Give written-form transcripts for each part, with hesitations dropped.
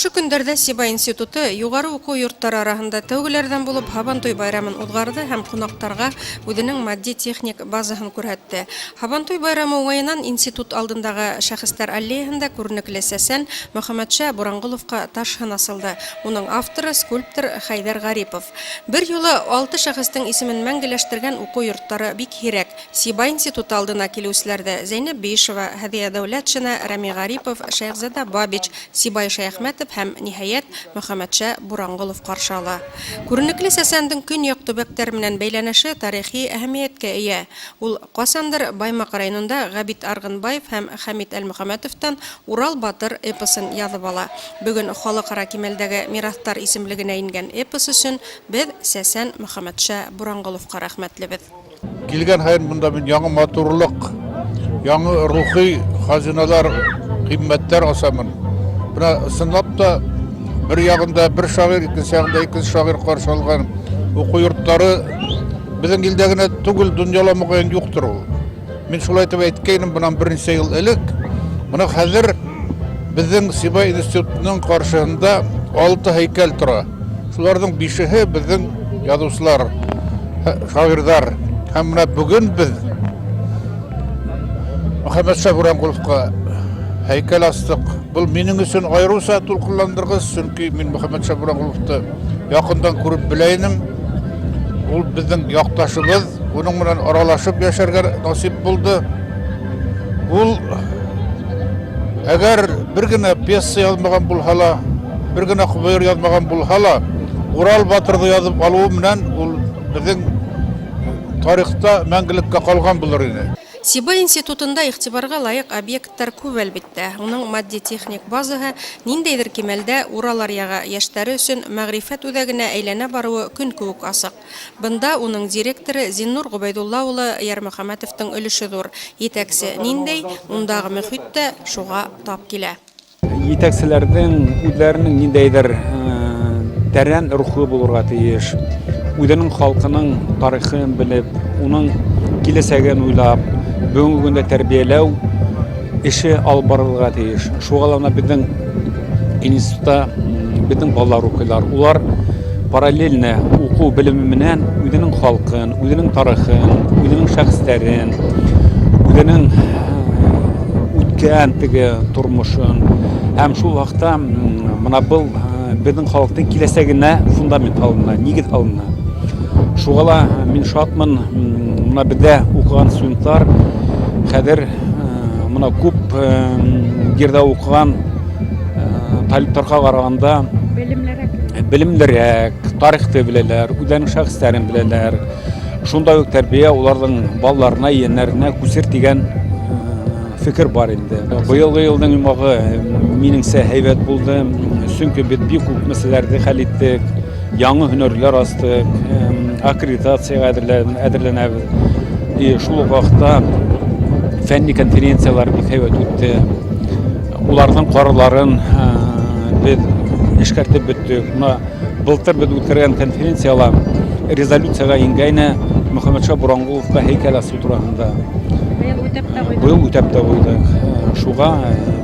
Ошо көндәрдә Сиба институты югары уку йорттары арасында тәүгеләрдән булып Һабантуй байрамын уҙғарҙы һәм ҡунаҡтарға үҙенең матди-техник базаһын күрһәтте. Һабантуй байрамы уңайынан институт алдындағы шәхестәр аллеяһында күренекле сәсән Мөхәммәтшә Буранғоловҡа таш һын асылды. Уның авторы скульптор Хәйҙәр Ғарипов. Бер юлы 6 шәхестең исемен мәңгеләштергән уку йорттары бик һирәк. Сиба институты алдына килеүселәрҙе Зәйнәп Бишева, Һәҙиә Дәүләтшина, Рәми Ғарипов, Шәйхзада Бабич, Сибай Шәйәхмәтов һәм ниһайәт Мөхәммәтшә Буранғолов ҡаршы ала. Күренекле сәсәндең көньяҡ төбәктәр менән бәйләнеше тарихи әһәмиәткә эйә. Ул ҡасандыр Баймаҡ районында Ғәбит Арғынбаев һәм Хәмит Әл-Мөхәммәтовтан Урал батыр эпосын яҙып ала. Бөгөн халыҡара кимәлдәге мираҫтар исемлегенә ингән эпос өсөн беҙ сәсән Мөхәммәтшә Буранғоловҡа рәхмәтлебеҙ. Килгән һайын бында мин яңы матурлыҡ, яңы рухи хазиналар, ҡиммәттәр асамын. Бына ысынлап та бер яғында бер шағир, икенсе яғында икенсе шағир ҡаршы алған уҡыу йорттары беҙҙең илдә генә түгел, донъяла моғайын юҡтыр ул. Мин шулай итеп әйткәйнем бынан бер нисә йыл элек. Бына хәҙер беҙҙең Сиба институтының ҡаршыһында 6 һәйкәл тора. Шуларҙың 5-һе беҙҙең яҙыусылар, шағирҙар. Һәм менә бөгөн беҙ Мөхәммәтшә Буранғоловҡа һәйкәл астыҡ. Был минең өсөн айырыуса тулҡынландырғыс, сөнки мин Мөхәммәтшә Буранғоловты яҡындан күреп белә инем. Ул беҙҙең яҡташыбыҙ, уның менән аралашып йәшәргә насип булды. Ул әгәр бер генә пьеса яҙмаған булһа ла, бер генә ҡобайыр яҙмаған булһа ла, Урал батырҙы яҙып алыуы менән ул беҙҙең тарихта мәңгелеккә ҡалған булыр ине. Сиба институтында иғтибарға лайыҡ объекттар күп әлбиттә. Уның матди-техник базаһы ниндәйҙер кимәлдә Урал аръяғы йәштәре өсөн мәғрифәт үҙәгенә әйләнә барыуы көн кеүек асыҡ. Бында уның директоры Зиннур Ғөбәйҙулла улы Ярмөхәмәтовтың өлөшө ҙур. Етәксе ниндәй, ундағы мөхит тә шуға тап килә. Етәкселәрҙең үҙҙәренең ниндәйҙер тәрән рухы булырға тейеш. Үҙенең халҡының тарихын белеп, уның киләсәген уйлап, бүгенге көндә тәрбиәләү эше алып барырға тейеш. Шуға ла беҙҙең институтта беҙҙең балалар уҡыйҙар. Улар параллельно уҡыу белеме менән үҙенең халҡын, үҙенең тарихын, үҙенең шәхестәрен, үҙенең үткән теге тормошон һәм шул ваҡытта мына был беҙҙең халыҡтың киләсәгенә фундамент һалына, нигеҙ һалына. Шуға ла мин шатмын, мына беҙҙә уҡыған студенттар хәҙер мына күп ерҙә уҡыған талиптарға ҡарағанда белемлерәк, тарихты беләләр, үҙҙәренең шәхестәрен беләләр. Шундай уҡ тәрбиә уларҙың балаларына, ейәннәренә күсер тигән фекер бар инде. Быйылғы йылдың йомағы минеңсә һәйбәт булды, сөнки беҙ бик күп мәсьәләләрҙе хәл иттек, яңы һөнәрләр астык, аккредитацияға әҙерләнәбеҙ. Шул уҡ ваҡытта фәнни конференциялар бик һәйбәт үтте. Уларҙың ҡарарҙарын беҙ эшкәртеп бөттөк. Былтыр беҙ үткәргән конференцияла резолюцияға ингәйне Мөхәммәтшә Буранғоловҡа һәйкәл асыу тураһында. Быйыл үтәп тә ҡуйҙык. Шуға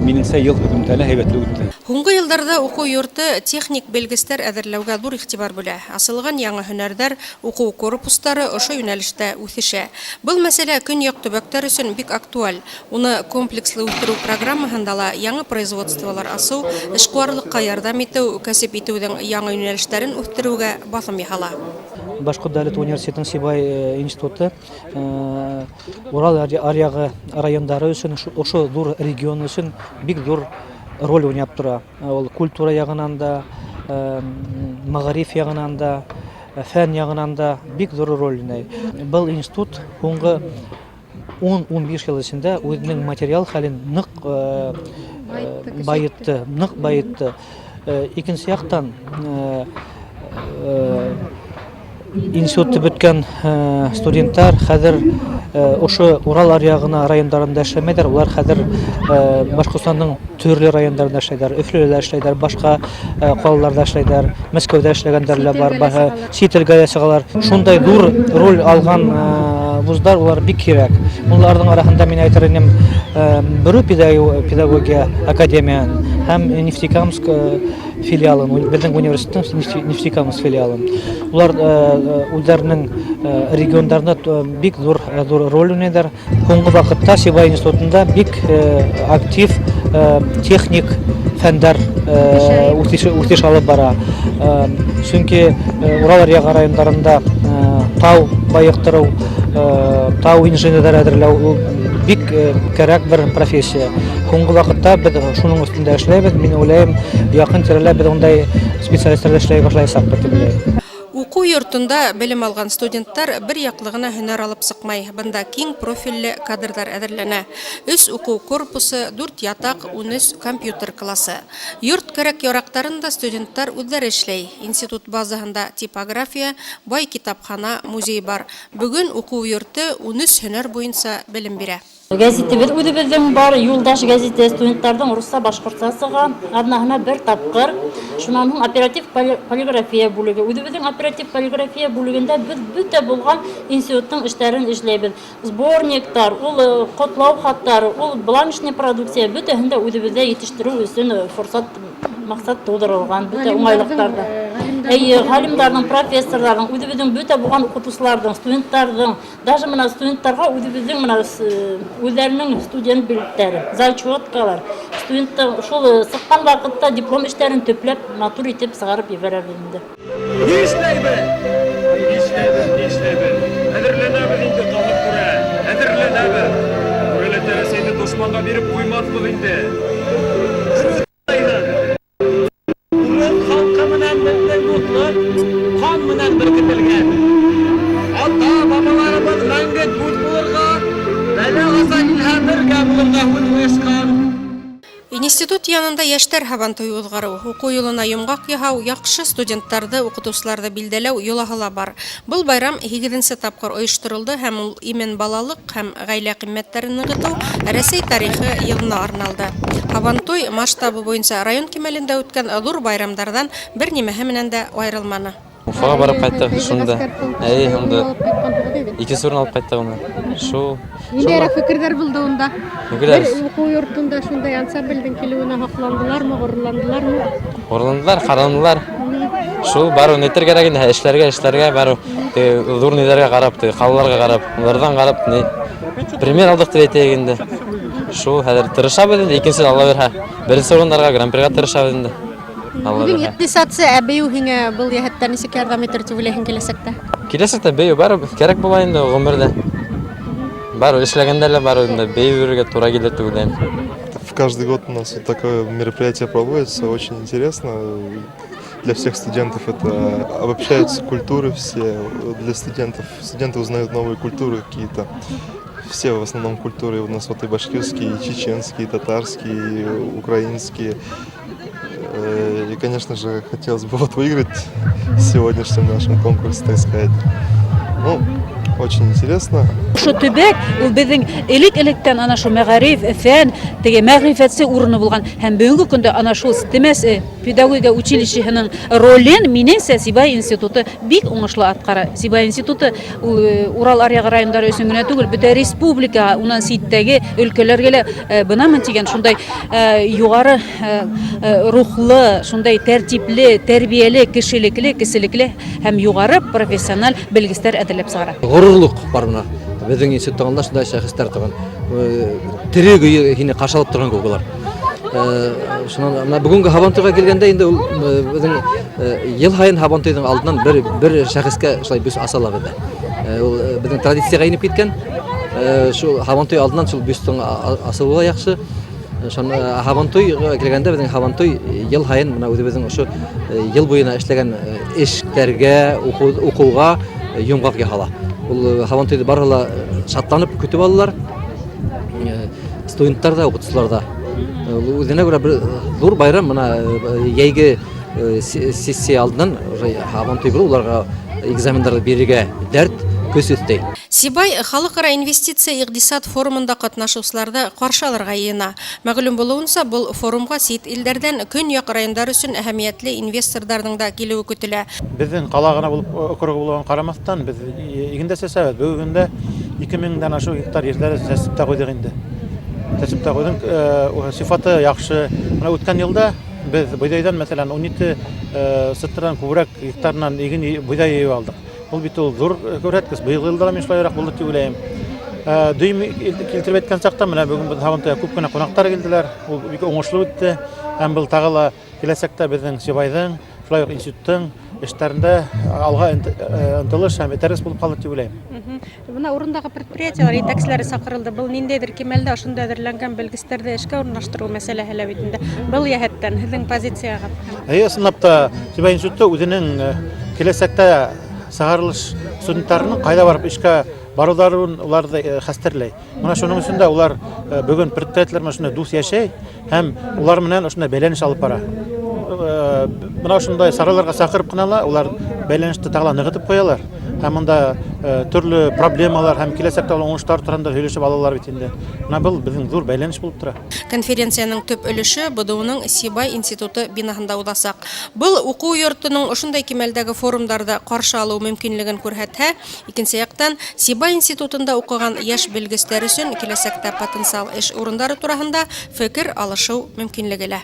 минеңсә йыл һөҙөмтәле һәйбәтле үтте. Һуңғы йылдарҙа уҡыу йорты техник белгестәр әҙерләүгә ҙур иғтибар бүлә. Асылған яңы һөнәрҙәр, уҡыу корпустары ошо йүнәлештә үҫешә. Был мәсьәлә көньяҡ төбәктәр өсөн бик актуаль. Уны комплекслы үҫтереү программаһында ла яңы производстволар асыу, эшҡыуарлыҡҡа ярҙам итеү, кәсеп итеүҙең яңы йүнәлештәрен үҫтереүгә баҫым яһала. Башҡорт дәүләт университетының Сибай институты Урал аръяғы райондары өсөн, ошо ҙур регион өсөн бик ҙур роль уйнап тора. Ул культура яғынан да, мәғариф яғынан да, фән яғынан да бик ҙур роль уйнай. Был институт һуңғы 10-15 йыл эсендә үҙенең материал хәлен ныҡ байытты. Икенсе яҡтан институтты бөткән студенттар хәҙер ошо Урал аръяғына райондарында эшләмәйҙәр. Улар хәҙер Башҡортостандың төрлө райондарында эшләйҙәр. Өфлөлә эшләйҙәр, башҡа ҡалаларҙа эшләйҙәр, Мәскәүҙә эшләгәндәр лә бар, сит илгә сығалар. Шундай ҙур роль алған вуздар улар бик кирәк. Уларҙың араһында мин әйтер инем, Бөрө педагогия академияһын һәм Нефтекамск филиалын, біздің университеттің нефтекамыс филиалын. Олар өздерінің региондарында бик зор роль ойнайдар. Соңғы вакытта Сибай институтында бик актив техник фәндар үтеш алып бара. Чөнки Урал аръягы райондарында тау байыктыру, тау инженерлер әзерләү бик кирәк бер профессия. Соңгы вакытта без шуның өстендә эшләйбез. Мин уйлыйм, якын тирәлә без ондай специалистлар эшләй башлайсак дип уйлыйм. Уку йортында белем алган студенттар бер яклыгына һөнәр алып сыкмай. Бында киң профильле кадрдар әзерләнә. 3 уку корпусы, 4 ятак, 13 компьютер классы. Йорт кирәк ярактарында студенттар үзләре эшләй. Институт базаһында типография, бай китапхана, музей бар. Бүген уку йорты 13 һөнәр буенча белем бирә. Газетебез үдебездең бар юлдаш газете студентларның урысча башкортчасыга аднаһына бер тапкыр. Шуннан соң оператив полиграфия бүлеге. Үдебездең оператив полиграфия бүлегендә без бүтә булган институттың эшләрен эшләйбез. Сборниктар, ул котлау хаттары, ул бланшный продукция бүтәһендә үдебездә итештерү өчен форсат максат тудырылган бүтә уңайлыктарда. Галимдарның, профессорларның, үдебездең бүтә булган укытучыларның, студентларның, даже менә студентларга үдебездең менә үзләренең студент билетләре, зачеткалар, студенттар шул сыккан вакытта диплом эшләрен төпләп, матур итеп сыгарып ибәрәбез инде. Нишләйбез? Әзерләнәбез инде тагын күрә. Әзерләнәбез. Пролетар сәйде дошманга биреп куймаслык инде. Халкы менән безнең дуслык хан менән беркетелгән. Ата-бабаларыбыз мәңге дүрт булырга, бәлә аса илһам бергә булырга уйлашкан. Институт янында яшьтәр һабантуй узгару, уку юлына йомгак яһау, яхшы студентларны, укытучыларны билдәләү юлаһы бар. Был байрам 8нче тапкыр оештырылды һәм ул имен балалык һәм гаилә кыйммәтләрен ныгыту, Рәсәй тарихы елына арналды. Һабантуй масштабы буенча район кимәлендә үткән зур байрамдардан бер нимәһе менән дә аерылманы. Уфага барып кайттык шунда. Онда 2 сурын алып кайттык онда. Шу. Ниләр фикерләр булды онда? Фикерләр. Уку йортында шундай ансамбльдән килүенә хакландылармы, горурландылармы? Горурландылар, карандылар. Шу бару нетер кирәк инде эшләргә бару. Зур ниләргә карап, халларга карап, улардан карап ни пример алдык дип әйтәйек инде. Шу хәзер тырышабыз инде, икенче Алла бирһә. Беренче урыннарга гран-прига тырышабыз инде. Бүген икътисадсы әбәю һиңә был яһәттән ничек ярдәм итер дип уйлыйһың киләсәктә? Киләсәктә бәю бар, кирәк була инде гомердә. Бару эшләгәндә бару инде бәю бирергә туры килер дип уйлыйм. Каждый год у нас вот такое мероприятие проводится, очень интересно. Для всех студентов это обобщаются культуры все. Для студенты узнают новые культуры какие-то. Все в основном культуры у нас вот и башкирские, и чеченские, и татарские, и украинские. И, конечно же, хотелось бы вот выиграть в сегодняшнем нашем конкурсе, так сказать. Ну, очень интересно. Шу төбәк ул безнең элек-электән ана шу мәгариф, фән, теге мәгърифәтсе урыны булган һәм бүгенге көндә ана шу Стемес педагогика училищеһенең ролен минеңсә Сибай институты бик уңышлы аткара. Сибай институты Урал аръягы райондары өчен генә түгел, бөтен республика, унан ситтәге өлкәләргә лә бынамын дигән шундай югары рухлы, шундай тәртипле, тәрбияле, кешелекле һәм югары профессиональ белгечләр әзерләп сыгара. Горурлык барына. Безнең институттагында шундай шәхестәр торган. Тирәге һине каршылап торган күгеләр. Шуннан менә бүгенге Һабантуйга килгәндә инде ул безнең ел һайын Һабантуйның алдыннан бер шәхескә шулай бюст асалар иде. Ул безнең традициягә инеп киткән. Шул Һабантуй алдыннан шул бюстың асылуы яхшы. Шуны Һабантуйга килгәндә безнең Һабантуй ел һайын менә үзебезнең ошо ел буена эшләгән эшләргә, укуга йомгак яһала. Ул Һабантуйды барыла шатланып көтеп алалар. Студентлар да, укытучылар да. Үзенә күрә бер зур байрам, менә яйгы сессия алдыннан Һабантуй бер уларга экзамендарды бирергә дәрт көсөттәй. Сибай халыкара инвестиция икътисад форумында катнашучыларны каршы алырга йыена. Мәгълүм булуынча, бул форумга сит илдәрдән көньяк районнар өчен әһәмиятле инвесторларның да килүе көтелә. Безнең кала гына булып округ булган карамастан, без игендә сәсәбез бүгенгә 2000дән ашу гектар җирләре сәсептә куйдык инде. Сәсептә куйдык, сифаты яхшы. Менә үткән елда Без бойдайдан, мәсәлән, 12 сыттырдан күбрәк гектарынан еген бойдай егеп алдык. Ул бит ул зур күрһәткеч. Быел елда мен шулайрак булды дип уйлыйм. Дөйм килтереп әйткән чакта менә бүген без Һавантойга күп кенә кунаклар килделәр. Ул бик уңышлы үтте. Һәм был тагыла киләсәктә безнең Сибайдың, шулай ук институттың эшләрендә алга ынтылыш һәм этәрес булып калды дип уйлыйм. Бuna урындагы предприятиялар итәкчеләре сакырылды. Был ниндәйдер кимәлдә ошонда әзерләнгән белгечләрдә эшкә урнаштыру мәсьәләһе бит инде. Был яһәттән һезнең позицияга. Ысынлап та Сибай институты үзенең киләсәктә сыгарылыш студентларының кайда барып эшкә баруларын уларды хәстерләй. Менә шуның өчен дә улар бүген предприятиеләр менә шундый дус яшәй һәм улар менән шундый бәйләнеш алып бара. Менә шундай сараларга сакырып кына улар бәйләнеште тагыла ныгытып куялар. Һәм монда төрле проблемалар һәм киләсәктә уңышлар турында һөйләшеп алалар бит инде. Менә бу безнең зур бәйләнеш булып тора. Конференциянең төп өлеше БДУның Сибай институты бинаһында узачак. Был уку йортының ошондай кимәлдәге форумнарда каршы алу мөмкинлеген күрһәтһә, икенче яктан Сибай институтында укыган яшь белгечләр өчен киләсәктә потенциал эш урыннары турында фикер алышу мөмкинлеге лә.